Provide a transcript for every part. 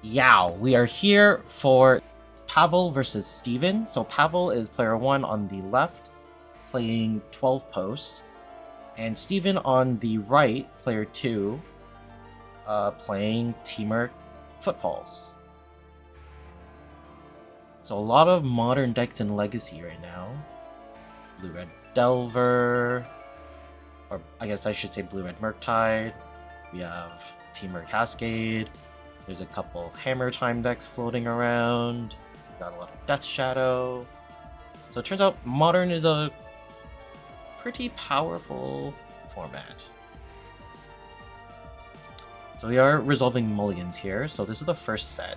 Yeah, we are here for Pavel versus Steven. So Pavel is player 1 on the left, playing 12 post, and Steven on the right, player 2, playing Temur Footfalls. So a lot of modern decks in Legacy right now. Blue-Red Delver, or I guess I should say Blue-Red Murktide. We have Temur Cascade. There's a couple Hammer Time decks floating around. Got a lot of Death Shadow. So it turns out Modern is a pretty powerful format. So we are resolving mulligans here. So this is the first set.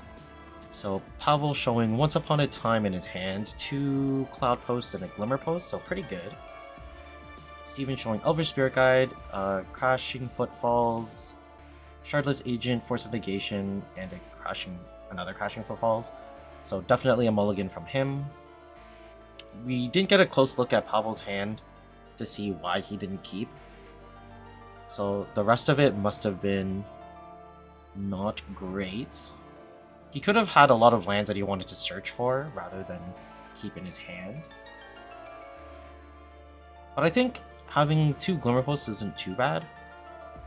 So Pavel showing Once Upon a Time in his hand, 2 Cloud Posts and a Glimmer Post, so pretty good. Steven showing Elvish Spirit Guide, Crashing Footfalls, Shardless Agent, Force of Negation, and another Crashing Footfalls. So definitely a mulligan from him. We didn't get a close look at Pavel's hand to see why he didn't keep. So the rest of it must have been not great. He could have had a lot of lands that he wanted to search for rather than keep in his hand. But I think having 2 Glimmer Posts isn't too bad.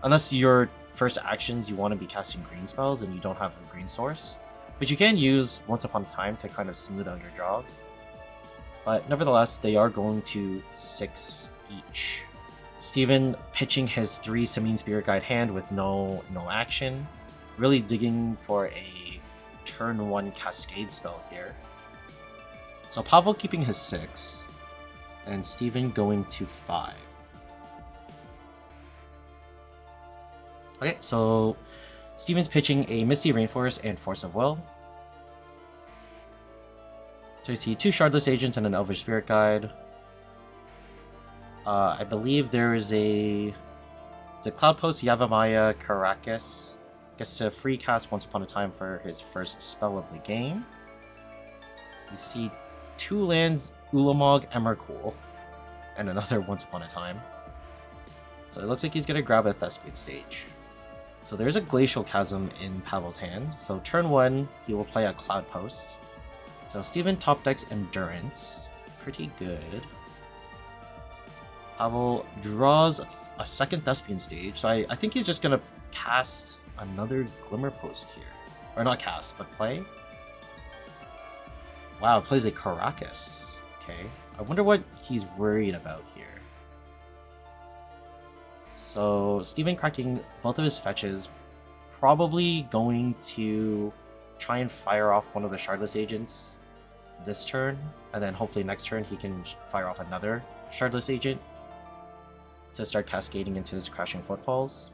Unless your first actions you want to be casting green spells and you don't have a green source. But you can use Once Upon a Time to kind of smooth out your draws. But nevertheless, they are going to 6 each. Steven pitching his 3 Simine Spirit Guide hand with no action. Really digging for a turn 1 Cascade spell here. So Pavel keeping his 6. And Steven going to 5. Okay, so Steven's pitching a Misty Rainforest and Force of Will. So you see 2 Shardless Agents and an Elvish Spirit Guide. I believe there is it's a Cloud Post Yavimaya Caracas. Gets to free cast Once Upon a Time for his first spell of the game. You see 2 lands, Ulamog, Emrakul, and another Once Upon a Time. So it looks like he's going to grab a Thespian Stage. So there's a Glacial Chasm in Pavel's hand. So turn 1, he will play a Cloud Post. So Steven top decks Endurance. Pretty good. Pavel draws a second Thespian Stage. So I think he's just going to cast another Glimmer Post here. Or not cast, but play. Wow, plays a Caracas. Okay. I wonder what he's worried about here. So Steven cracking both of his fetches, probably going to try and fire off one of the Shardless Agents this turn, and then hopefully next turn he can fire off another Shardless Agent to start cascading into his Crashing Footfalls.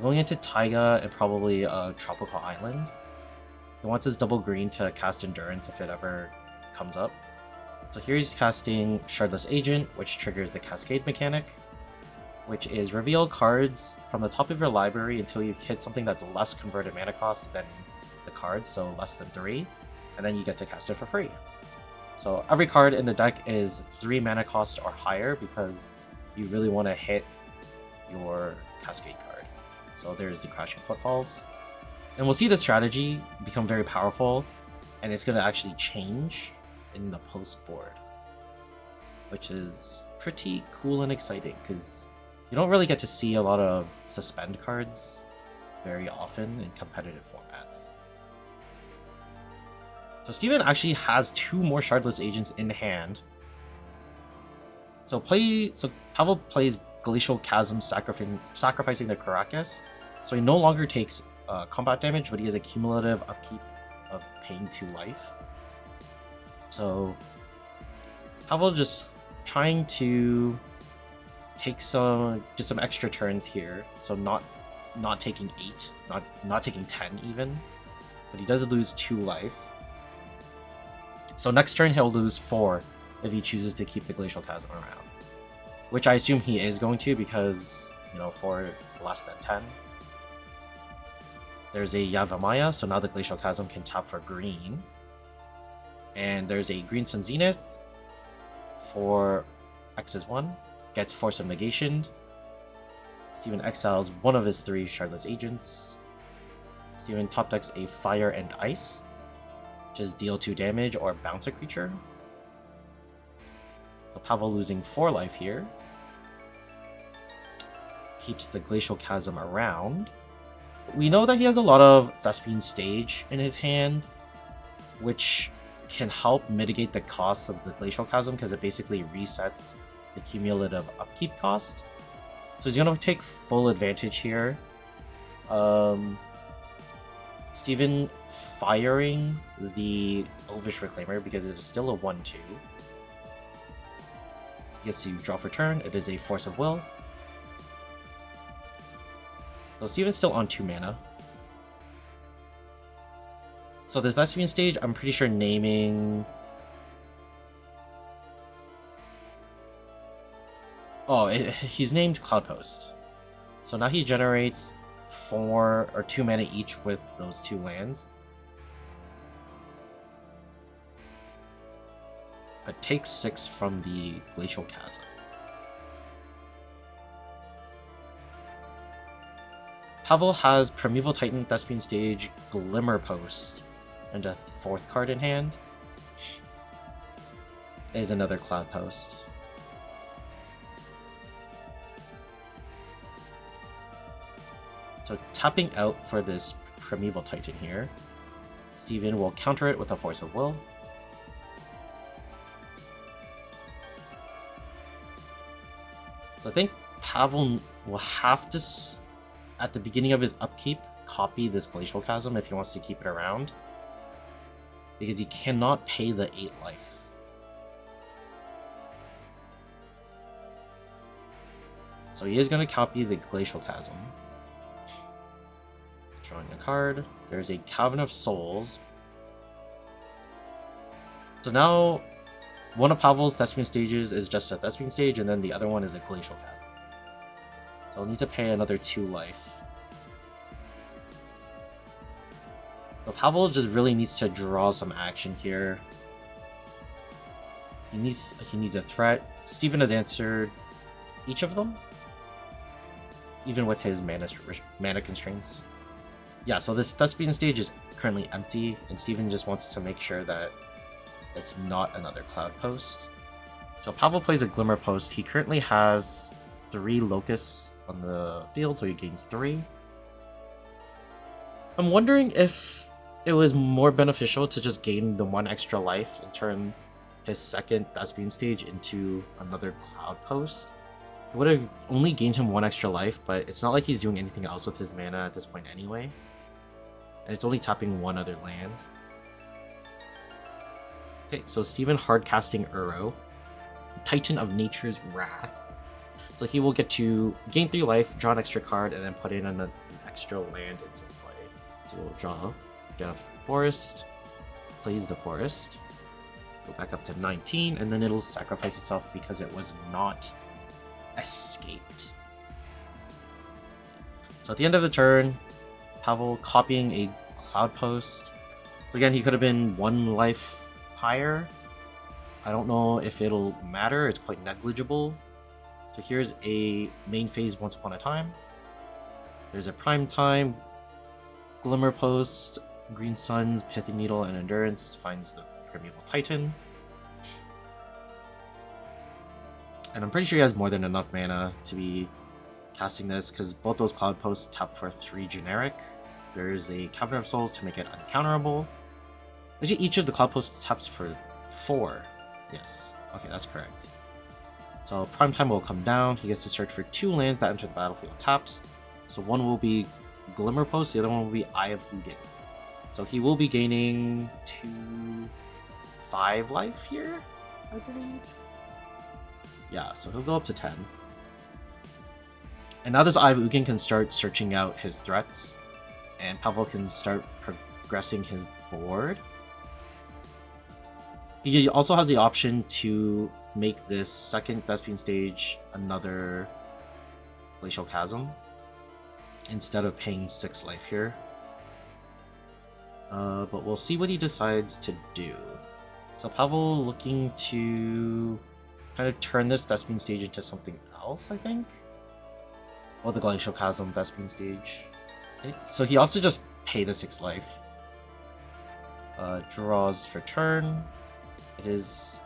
Going into Taiga and probably a Tropical Island. He wants his double green to cast Endurance if it ever comes up. So here he's casting Shardless Agent, which triggers the Cascade mechanic, which is reveal cards from the top of your library until you hit something that's less converted mana cost than the card, so less than 3, and then you get to cast it for free. So every card in the deck is 3 mana cost or higher because you really want to hit your Cascade card. So there's the Crashing Footfalls. And we'll see the strategy become very powerful, and it's going to actually change in the post board, which is pretty cool and exciting because you don't really get to see a lot of suspend cards very often in competitive formats. So Steven actually has 2 more Shardless Agents in hand. So Pavel plays Glacial Chasm, sacrificing the Caracas, so he no longer takes combat damage, but he has a cumulative upkeep of paying 2 life. So Pavel just trying to take some extra turns here. So not taking 8, not taking 10 even, but he does lose 2 life. So next turn he'll lose 4 if he chooses to keep the Glacial Chasm around, which I assume he is going to because 4 less than 10. There's a Yavimaya, so now the Glacial Chasm can tap for green. And there's a Green Sun Zenith for X is 1, gets Force of Negation. Steven exiles one of his 3 Shardless Agents. Steven top decks a Fire and Ice, just deal 2 damage or bounce a creature. So Pavel losing 4 life here. Keeps the Glacial Chasm around. We know that he has a lot of Thespian Stage in his hand, which can help mitigate the cost of the Glacial Chasm because it basically resets the cumulative upkeep cost. So he's going to take full advantage here. Steven firing the Elvish Reclaimer because it is still a 1/2. He gets to draw for turn. It is a Force of Will. So Steven's still on 2 mana. So this Thespian Stage, I'm pretty sure naming... Oh, he's named Cloudpost. So now he generates 4 or 2 mana each with those 2 lands. It takes 6 from the Glacial Chasm. Pavel has Primeval Titan, Thespian Stage, Glimmer Post, and a 4th card in hand. Is another Cloud Post. So tapping out for this Primeval Titan here, Steven will counter it with a Force of Will. So I think Pavel will have to, at the beginning of his upkeep, copy this Glacial Chasm if he wants to keep it around. Because he cannot pay the 8 life. So he is going to copy the Glacial Chasm. Drawing a card. There's a Cavern of Souls. So now, one of Pavel's Thespian Stages is just a Thespian Stage, and then the other one is a Glacial Chasm. So I'll need to pay another 2 life. So Pavel just really needs to draw some action here. He needs a threat. Steven has answered each of them, even with his mana constraints. Yeah, so this Thespian Stage is currently empty, and Steven just wants to make sure that it's not another Cloud Post. So Pavel plays a Glimmer Post. He currently has 3 Locusts on the field, so he gains 3. I'm wondering if it was more beneficial to just gain the 1 extra life and turn his second Thespian Stage into another Cloud Post. It would have only gained him 1 extra life, but it's not like he's doing anything else with his mana at this point anyway. And it's only tapping 1 other land. Okay, so Steven hard casting Uro, Titan of Nature's Wrath. So he will get to gain 3 life, draw an extra card, and then put in an extra land into play. So we'll draw, get a forest, plays the forest, go back up to 19, and then it'll sacrifice itself because it was not escaped. So at the end of the turn, Pavel copying a Cloud Post. So again, he could have been 1 life higher. I don't know if it'll matter, it's quite negligible. So here's a main phase Once Upon a Time. There's a Prime Time, Glimmer Post, Green Suns, Pithing Needle, and Endurance finds the Primeval Titan. And I'm pretty sure he has more than enough mana to be casting this, because both those Cloud Posts tap for 3 generic. There's a Cavern of Souls to make it uncounterable. Actually, each of the Cloud Posts taps for 4. Yes, okay, that's correct. So Prime Time will come down. He gets to search for 2 lands that enter the battlefield tapped. So one will be Glimmer Post, the other one will be Eye of Ugin. So he will be gaining 5 life here, I believe. Yeah, so he'll go up to 10. And now this Eye of Ugin can start searching out his threats, and Pavel can start progressing his board. He also has the option to make this second Thespian Stage another Glacial Chasm, instead of paying 6 life here. But we'll see what he decides to do. So Pavel looking to kind of turn this Thespian Stage into something else, I think. Well, the Glacial Chasm Thespian Stage. Okay. So he also just pay the 6 life. Draws for turn. It is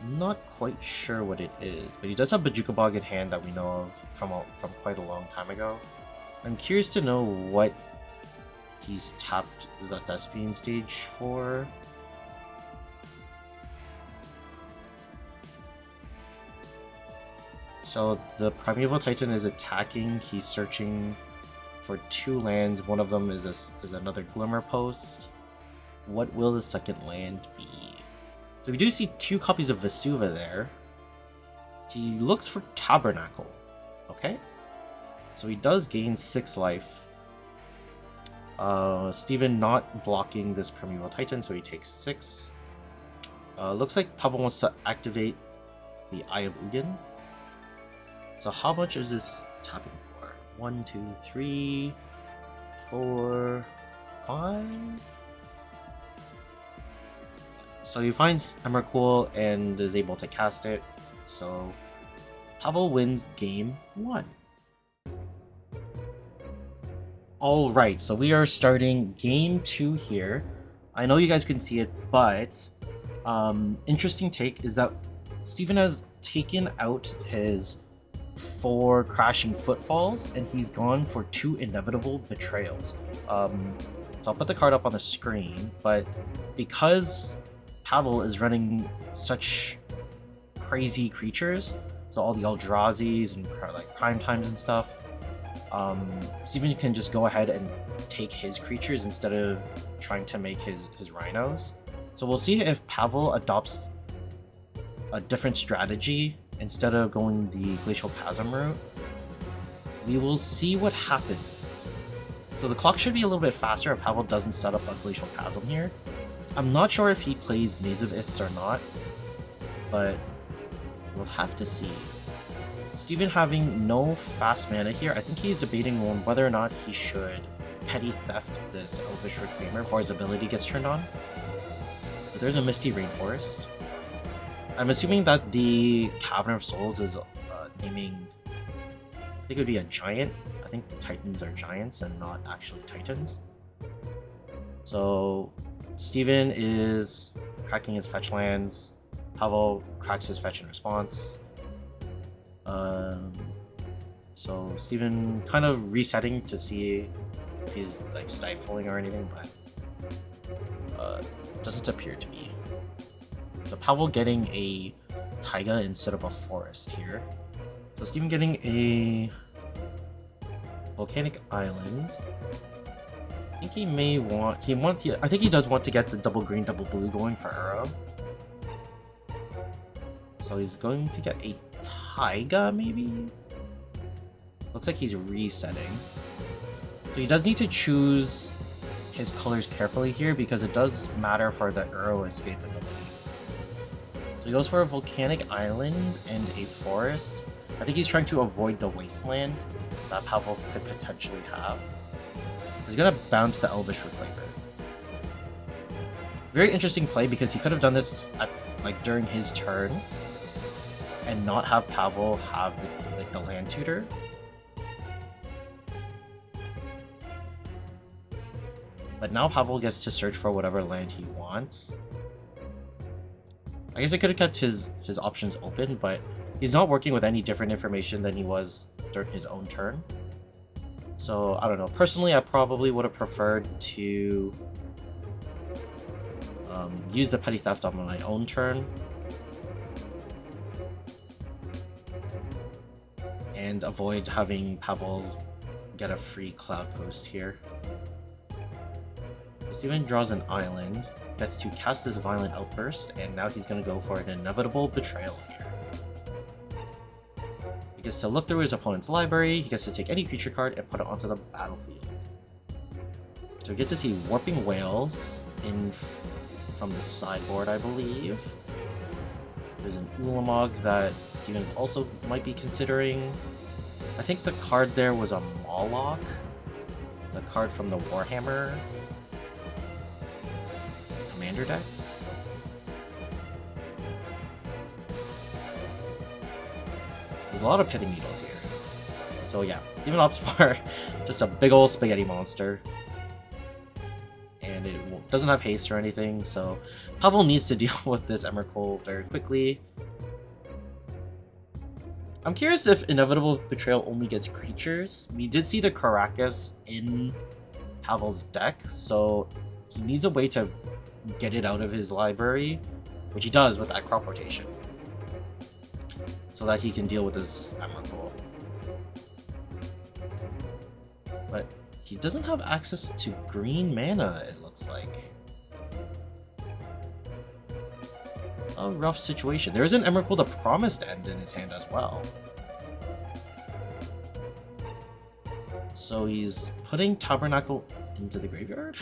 not quite sure what it is, but he does have Bojuka Bog in hand that we know of from quite a long time ago. I'm curious to know what he's tapped the Thespian stage for. So the Primeval Titan is attacking. He's searching for 2 lands. One of them is another Glimmer Post. What will the second land be? So we do see 2 copies of Vesuva there. He looks for Tabernacle. Okay. So he does gain 6 life. Steven not blocking this Primeval Titan, so he takes 6. Looks like Pavel wants to activate the Eye of Ugin. So how much is this tapping for? 1, 2, 3, 4, 5? So he finds Emrakul and is able to cast it. So Pavel wins game 1. Alright, so we are starting game 2 here. I know you guys can see it, but interesting take is that Steven has taken out his 4 Crashing Footfalls and he's gone for 2 Inevitable Betrayals. So I'll put the card up on the screen, but because Pavel is running such crazy creatures, so all the Eldrazi's and like Prime Times and stuff, Steven can just go ahead and take his creatures instead of trying to make his rhinos. So we'll see if Pavel adopts a different strategy instead of going the Glacial Chasm route. We will see what happens. So the clock should be a little bit faster if Pavel doesn't set up a Glacial Chasm here. I'm not sure if he plays Maze of Iths or not, but we'll have to see. Steven having no fast mana here, I think he's debating on whether or not he should Petty Theft this Elvish Reclaimer before his ability gets turned on. But there's a Misty Rainforest. I'm assuming that the Cavern of Souls is naming, I think it would be a giant. I think the Titans are giants and not actually Titans. So Steven is cracking his fetch lands. Pavel cracks his fetch in response. So Steven kind of resetting to see if he's like stifling or anything, but doesn't appear to be. So Pavel getting a taiga instead of a forest here. So Steven getting a volcanic island. I think he may want I think he does want to get the double green, double blue going for Uro. So he's going to get a taiga maybe? Looks like he's resetting. So he does need to choose his colors carefully here because it does matter for the Uro escape ability. So he goes for a volcanic island and a forest. I think he's trying to avoid the wasteland that Pavel could potentially have. He's gonna bounce the Elvish Reclaimer. Very interesting play because he could have done this at like during his turn and not have Pavel have the land tutor. But now Pavel gets to search for whatever land he wants. I guess I could have kept his options open, but he's not working with any different information than he was during his own turn. So, I don't know. Personally, I probably would have preferred to use the Petty Theft on my own turn. And avoid having Pavel get a free Cloud Post here. Steven draws an island, gets to cast this Violent Outburst, and now he's going to go for an Inevitable Betrayal here. He gets to look through his opponent's library, he gets to take any creature card and put it onto the battlefield. So we get to see Warping Whales from the sideboard, I believe. There's an Ulamog that Steven also might be considering. I think the card there was a Moloch. It's a card from the Warhammer Commander decks. There's a lot of Pitting Needles here. So So yeah, Steven opts for just a big old spaghetti monster. And it doesn't have haste or anything, so Pavel needs to deal with this Emrakul very quickly. I'm curious if Inevitable Betrayal only gets creatures. We did see the Caracas in Pavel's deck, so he needs a way to get it out of his library, which he does with that crop rotation, so that he can deal with his Emrakul. But he doesn't have access to green mana, it looks like. A rough situation. There's an Emrakul the Promised End in his hand as well. So he's putting Tabernacle into the graveyard?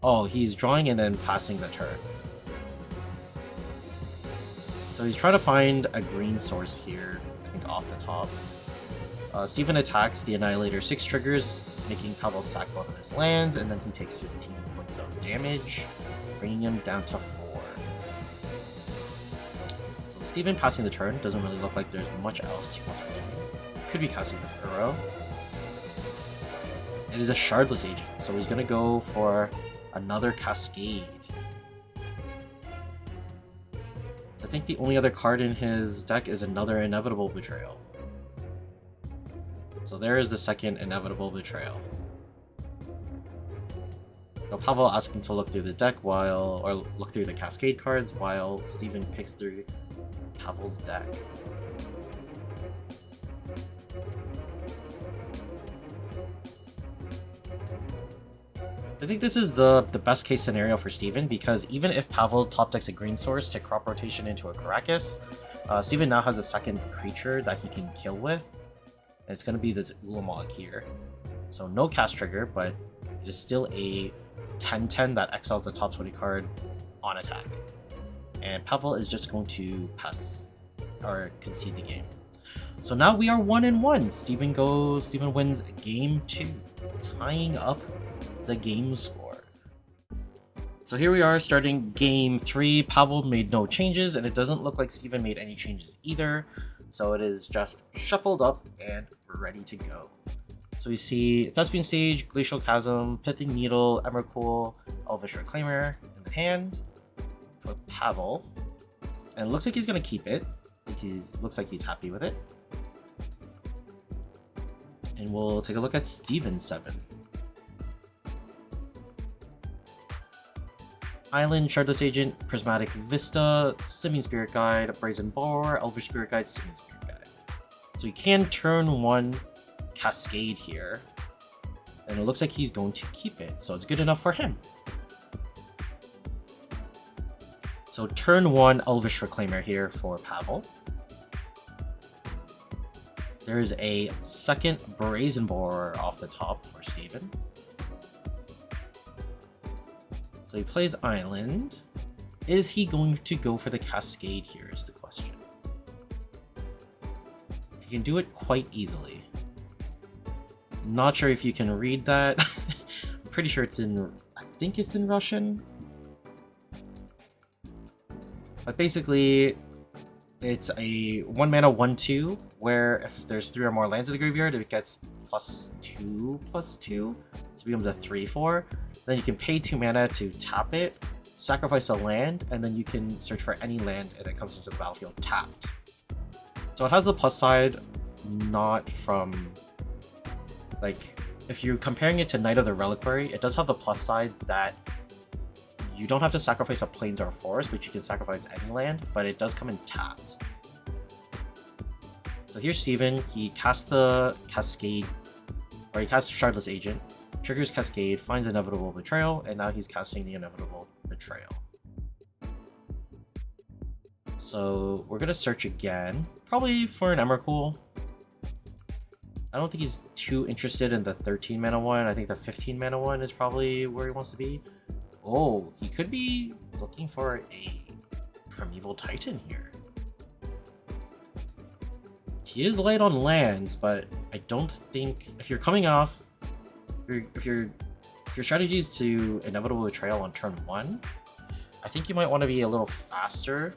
Oh, he's drawing and then passing the turn. So he's trying to find a green source here, I think off the top. Steven attacks the Annihilator 6 triggers, making Pavel sack both of his lands, and then he takes 15 points of damage, bringing him down to 4. So Steven passing the turn doesn't really look like there's much else he wants to be doing. Could be casting this Uro. It is a Shardless Agent, so he's going to go for another Cascade. I think the only other card in his deck is another Inevitable Betrayal. So there is the second Inevitable Betrayal. Now Pavel asking to look through the deck or look through the Cascade cards while Steven picks through Pavel's deck. I think this is the best case scenario for Steven, because even if Pavel top decks a green source to crop rotation into a Caracas, Steven now has a second creature that he can kill with. And it's going to be this Ulamog here. So no cast trigger, but it is still a 10/10 that exiles the top 20 card on attack. And Pavel is just going to pass or concede the game. So now we are 1-1. Steven wins game 2, tying up the game score. So here we are starting game 3. Pavel made no changes, and it doesn't look like Steven made any changes either. So it is just shuffled up and ready to go. So we see Thespian Stage, Glacial Chasm, Pithing Needle, Emrakul, Elvish Reclaimer in the hand for Pavel. And it looks like he's going to keep it. Looks like he's happy with it. And we'll take a look at Steven's 7. Island, Shardless Agent, Prismatic Vista, Simian Spirit Guide, Brazen Boar, Elvish Spirit Guide, Simian Spirit Guide. So he can turn 1 Cascade here, and it looks like he's going to keep it, so it's good enough for him. So turn 1 Elvish Reclaimer here for Pavel. There's a second Brazen Boar off the top for Steven. So he plays Island. Is he going to go for the Cascade here is the question. He can do it quite easily. Not sure if you can read that. I'm pretty sure it's I think it's in Russian. But basically, it's a 1 mana 1/2, where if there's 3 or more lands in the graveyard, it gets +2/+2. So it becomes a 3/4. Then you can pay 2 mana to tap it, sacrifice a land, and then you can search for any land and it comes into the battlefield tapped. So it has the plus side, not from, like, if you're comparing it to Knight of the Reliquary, it does have the plus side that you don't have to sacrifice a plains or a forest, but you can sacrifice any land, but it does come in tapped. So here's Steven, he casts the Cascade, or he casts Shardless Agent, triggers Cascade, finds Inevitable Betrayal, and now he's casting the Inevitable Betrayal. So we're gonna search again, probably for an Emrakul. I don't think he's too interested in the 13 mana one. I think the 15 mana one is probably where he wants to be. Oh, he could be looking for a Primeval Titan here. He is light on lands, but I don't think if you're coming off, if your strategy is to Inevitable Betrayal on turn 1, I think you might want to be a little faster.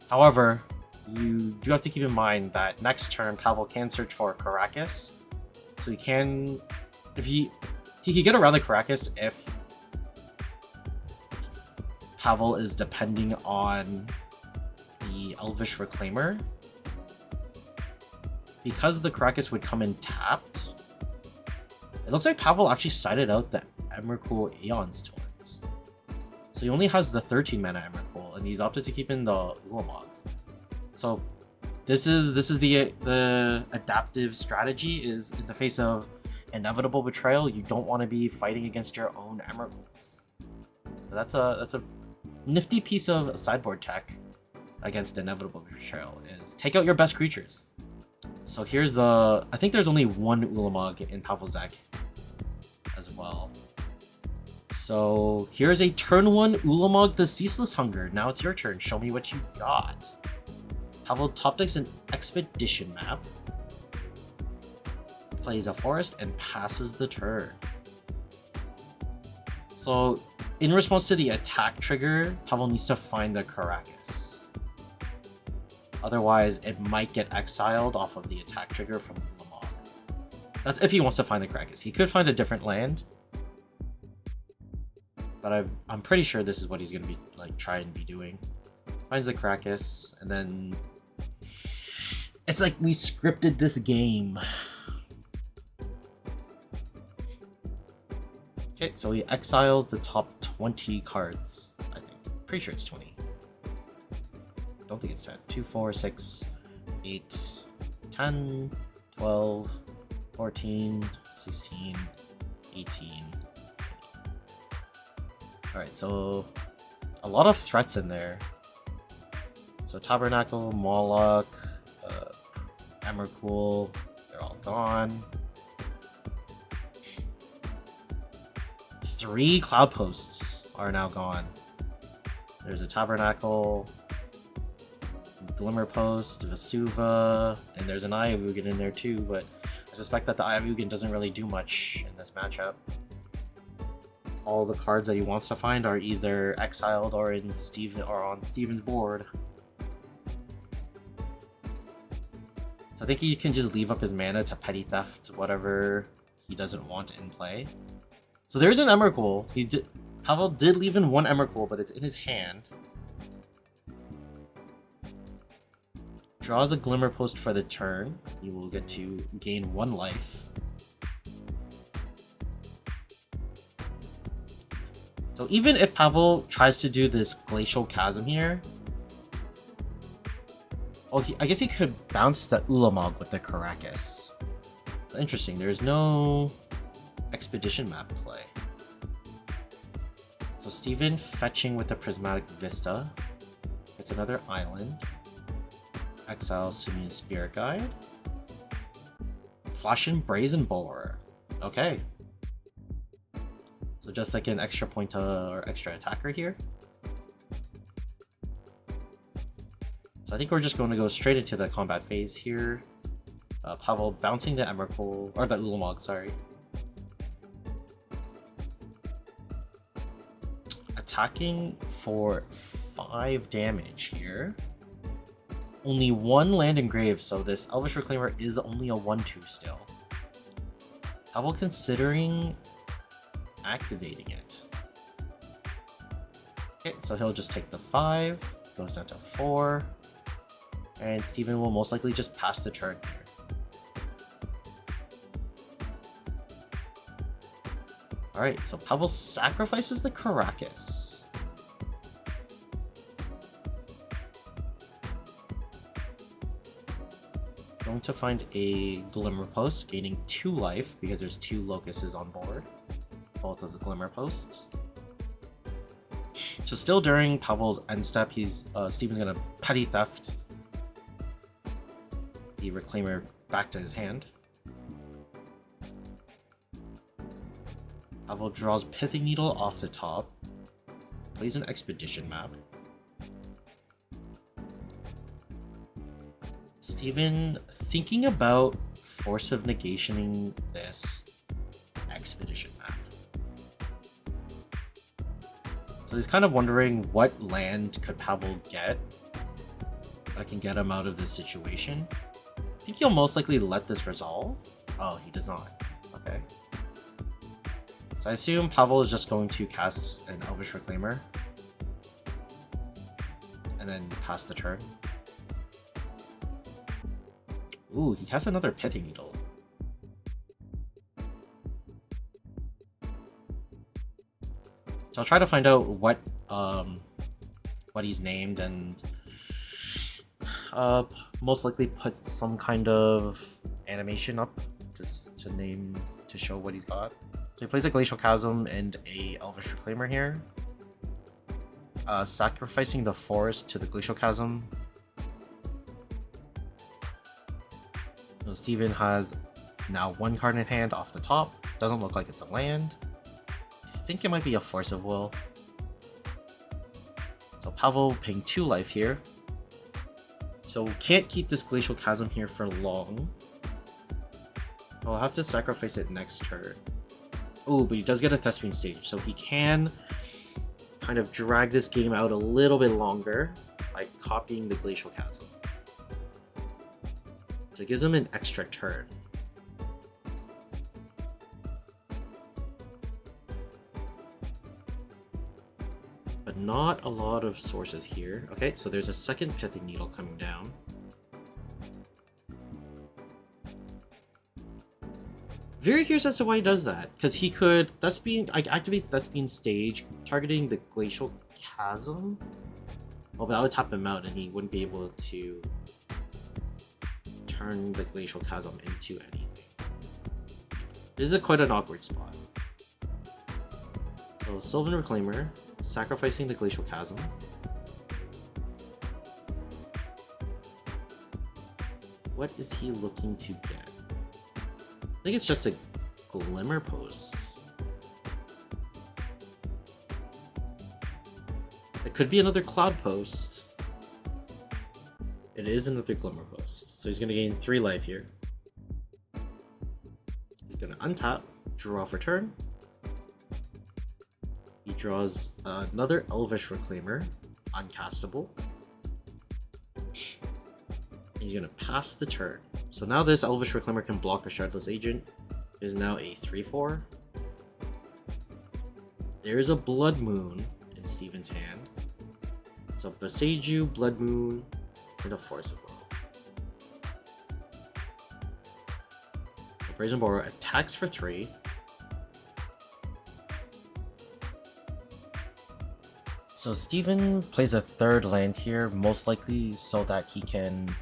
However, you do have to keep in mind that next turn Pavel can search for Caracas. So he can, if he could get around the Caracas if Pavel is depending on the Elvish Reclaimer. Because the Caracas would come in tapped, it looks like Pavel actually sided out the Emrakul Aeon's Torrents. So he only has the 13 mana Emrakul, and he's opted to keep in the Ulamogs. So this is the adaptive strategy, is in the face of inevitable betrayal, you don't want to be fighting against your own Emrakuls. That's a nifty piece of sideboard tech against inevitable betrayal, is take out your best creatures. So here's the, I think there's only one Ulamog in Pavel's deck as well. So here's a turn 1 Ulamog the Ceaseless Hunger. Now it's your turn. Show me what you got. Pavel top decks an Expedition map, plays a forest, and passes the turn. So in response to the attack trigger, Pavel needs to find the Caracas. Otherwise, it might get exiled off of the attack trigger from Ulamog. That's if he wants to find the Caracas. He could find a different land, but I'm pretty sure this is what he's gonna be like try and be doing. Finds the Caracas, and then it's like we scripted this game. Okay, so he exiles the top 20 cards, I think. Pretty sure it's 20. Don't think it's 10. 2, 4, 6, 8, 10, 12, 14, 16, 18. Alright, so a lot of threats in there. So Tabernacle, Moloch, Emrakul, they're all gone. 3 Cloud Posts are now gone. There's a Tabernacle, Glimmer Post, Vesuva, and there's an Eye of Ugin in there too, but I suspect that the Eye of Ugin doesn't really do much in this matchup. All the cards that he wants to find are either exiled or on Steven's board. So I think he can just leave up his mana to petty theft whatever he doesn't want in play. So there's an Emrakul. Pavel did leave in one Emrakul, but it's in his hand. Draws a Glimmer Post for the turn. You will get to gain 1 life. So even if Pavel tries to do this Glacial Chasm here, I guess he could bounce the Ulamog with the Caracas. Interesting, there's no Expedition map play. So Steven fetching with the Prismatic Vista. Gets another island. Exile Simian Spirit Guide. Flashin' Brazen Boar. Okay. So just like an extra point or extra attacker here. So I think we're just going to go straight into the combat phase here. Pavel bouncing the Emrakul, or the Ulamog, sorry. Attacking for 5 damage here. Only 1 land engraved, so this Elvish Reclaimer is only a 1/2 still. Pavel considering activating it. Okay, so he'll just take the 5, goes down to 4, and Steven will most likely just pass the turn here. Alright, so Pavel sacrifices the Caracas. Going to find a Glimmer Post, gaining 2 life because there's 2 Locusts on board. Both of the Glimmer Posts. So still during Pavel's end step, Steven's gonna petty theft the Reclaimer back to his hand. Pavel draws Pithing Needle off the top, plays an Expedition map. Steven thinking about Force of Negationing this Expedition map. So he's kind of wondering what land could Pavel get I can get him out of this situation. I think he'll most likely let this resolve. Oh, he does not. Okay. So I assume Pavel is just going to cast an Elvish Reclaimer. And then pass the turn. Ooh, he casts another Pithing Needle. So I'll try to find out what he's named and most likely put some kind of animation up just to show what he's got. So he plays a Glacial Chasm and a Elvish Reclaimer here. Sacrificing the forest to the Glacial Chasm. So Steven has now one card in hand off the top. Doesn't look like it's a land. I think it might be a Force of Will. So Pavel paying 2 life here. So can't keep this Glacial Chasm here for long. I'll have to sacrifice it next turn. Oh, but he does get a Thespian Stage, so he can kind of drag this game out a little bit longer by copying the Glacial Chasm. So it gives him an extra turn. But not a lot of sources here. Okay, so there's a second Pithing Needle coming down. Very curious as to why he does that, because he could activate Thespian Stage, targeting the Glacial Chasm. Well, that would tap him out, and he wouldn't be able to turn the Glacial Chasm into anything. This is quite an awkward spot. So Sylvan Reclaimer, sacrificing the Glacial Chasm. What is he looking to get? I think it's just a Glimmer Post. It could be another Cloud Post. It is another Glimmer Post. So he's going to gain 3 life here. He's going to untap, draw for turn. He draws another Elvish Reclaimer, uncastable. He's going to pass the turn. So now this Elvish Reclaimer can block the Shardless Agent. It is now a 3/4. There is a Blood Moon in Steven's hand. So Boseiju, Blood Moon, and a Force of Will. The Brazen Borer attacks for 3. So Steven plays a 3rd land here, most likely so that he can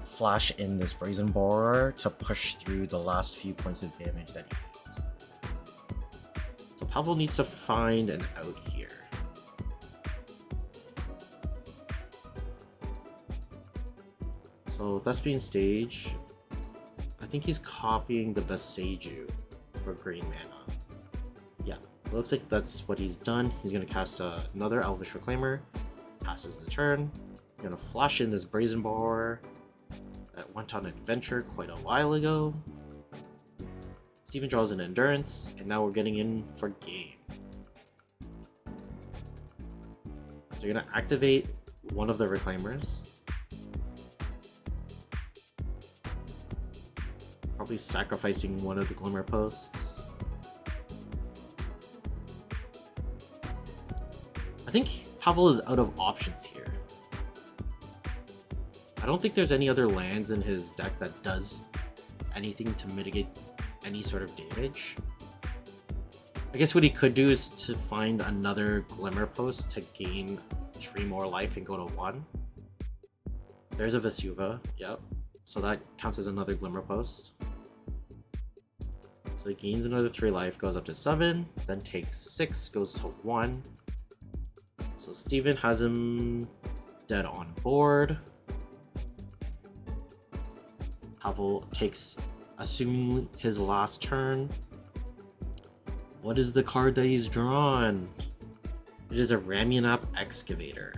flash in this Brazen Borer to push through the last few points of damage that he needs. So Pavel needs to find an out here. So Thespian Stage, I think he's copying the Boseiju for green mana. Yeah, looks like that's what he's done. He's going to cast another Elvish Reclaimer, passes the turn, going to flash in this Brazen Borer that went on adventure quite a while ago. Steven draws an Endurance, and now we're getting in for game. So you're going to activate one of the Reclaimers. Probably sacrificing one of the Glimmer Posts. I think Pavel is out of options here. I don't think there's any other lands in his deck that does anything to mitigate any sort of damage. I guess what he could do is to find another Glimmer Post to gain 3 more life and go to 1. There's a Vesuva, yep. So that counts as another Glimmer Post. So he gains another 3 life, goes up to 7, then takes 6, goes to 1. So Steven has him dead on board. Pavel takes, assuming his last turn. What is the card that he's drawn? It is a Ramunap Excavator.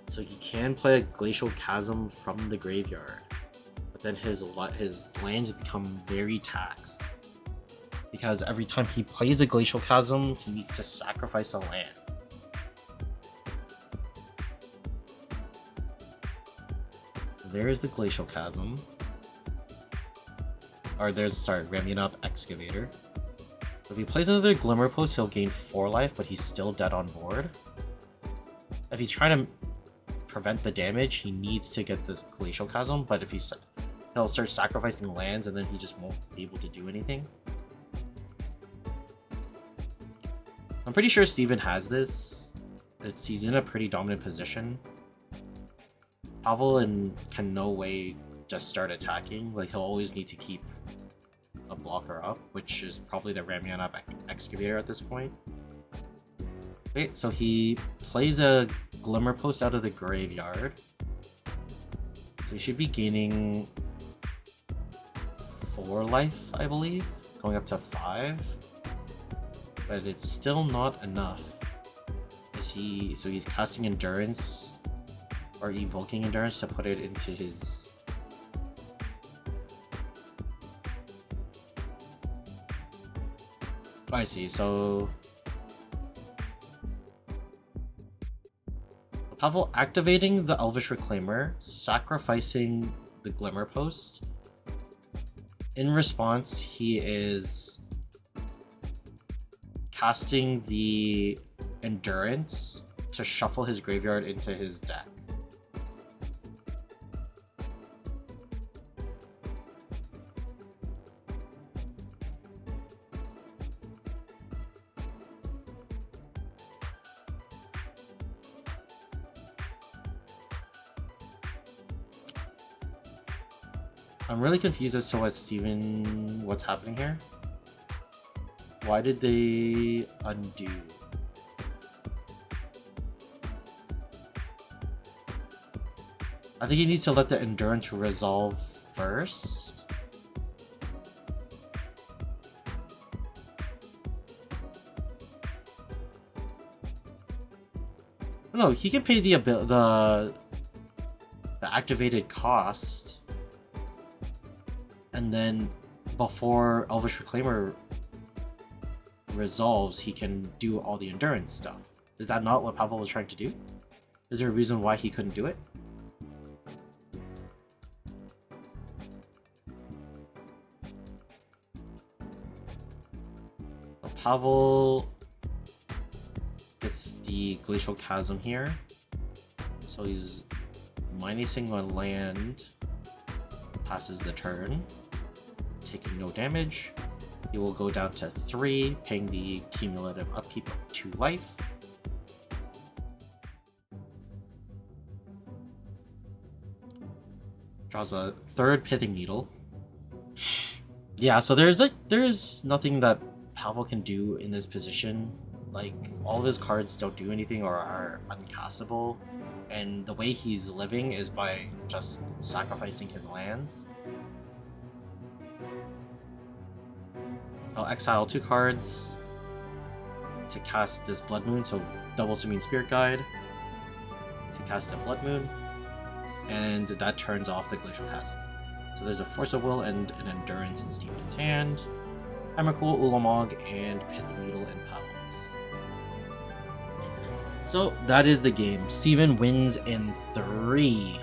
So he can play a Glacial Chasm from the graveyard. But then his lands become very taxed. Because every time he plays a Glacial Chasm, he needs to sacrifice a land. So there's the Glacial Chasm. Or there's, sorry, ramming up Excavator. If he plays another Glimmer Post, he'll gain 4 life, but he's still dead on board. If he's trying to prevent the damage, he needs to get this Glacial Chasm, but if he'll start sacrificing lands and then he just won't be able to do anything. I'm pretty sure Steven has this. He's in a pretty dominant position. Pavel can no way just start attacking. Like, he'll always need to keep a blocker up, which is probably the ramming up Excavator at this point. Okay, so he plays a Glimmer Post out of the graveyard. So he should be gaining 4 life, I believe, going up to 5. But it's still not enough. So he's casting Endurance or evoking Endurance to put it into his... I see, so... Pavel activating the Elvish Reclaimer, sacrificing the Glimmer Post. In response, he is casting the Endurance to shuffle his graveyard into his deck. I'm really confused as to what's happening here. Why did they undo? I think he needs to let the Endurance resolve first. No, he can pay the activated cost. And then before Elvish Reclaimer resolves, he can do all the Endurance stuff. Is that not what Pavel was trying to do? Is there a reason why he couldn't do it? So Pavel gets the Glacial Chasm here. So he's minusing a land, passes the turn, taking no damage. He will go down to 3, paying the cumulative upkeep of 2 life. Draws a 3rd Pithing Needle. Yeah, so there's nothing that Pavel can do in this position. Like, all of his cards don't do anything or are uncastable. And the way he's living is by just sacrificing his lands. I'll exile 2 cards to cast this Blood Moon, so double Simian Spirit Guide to cast a Blood Moon, and that turns off the Glacial Chasm. So there's a Force of Will and an Endurance in Steven's hand, Emrakul, Ulamog, and Pithing Needle in Pavel's. So that is the game. Steven wins in 3.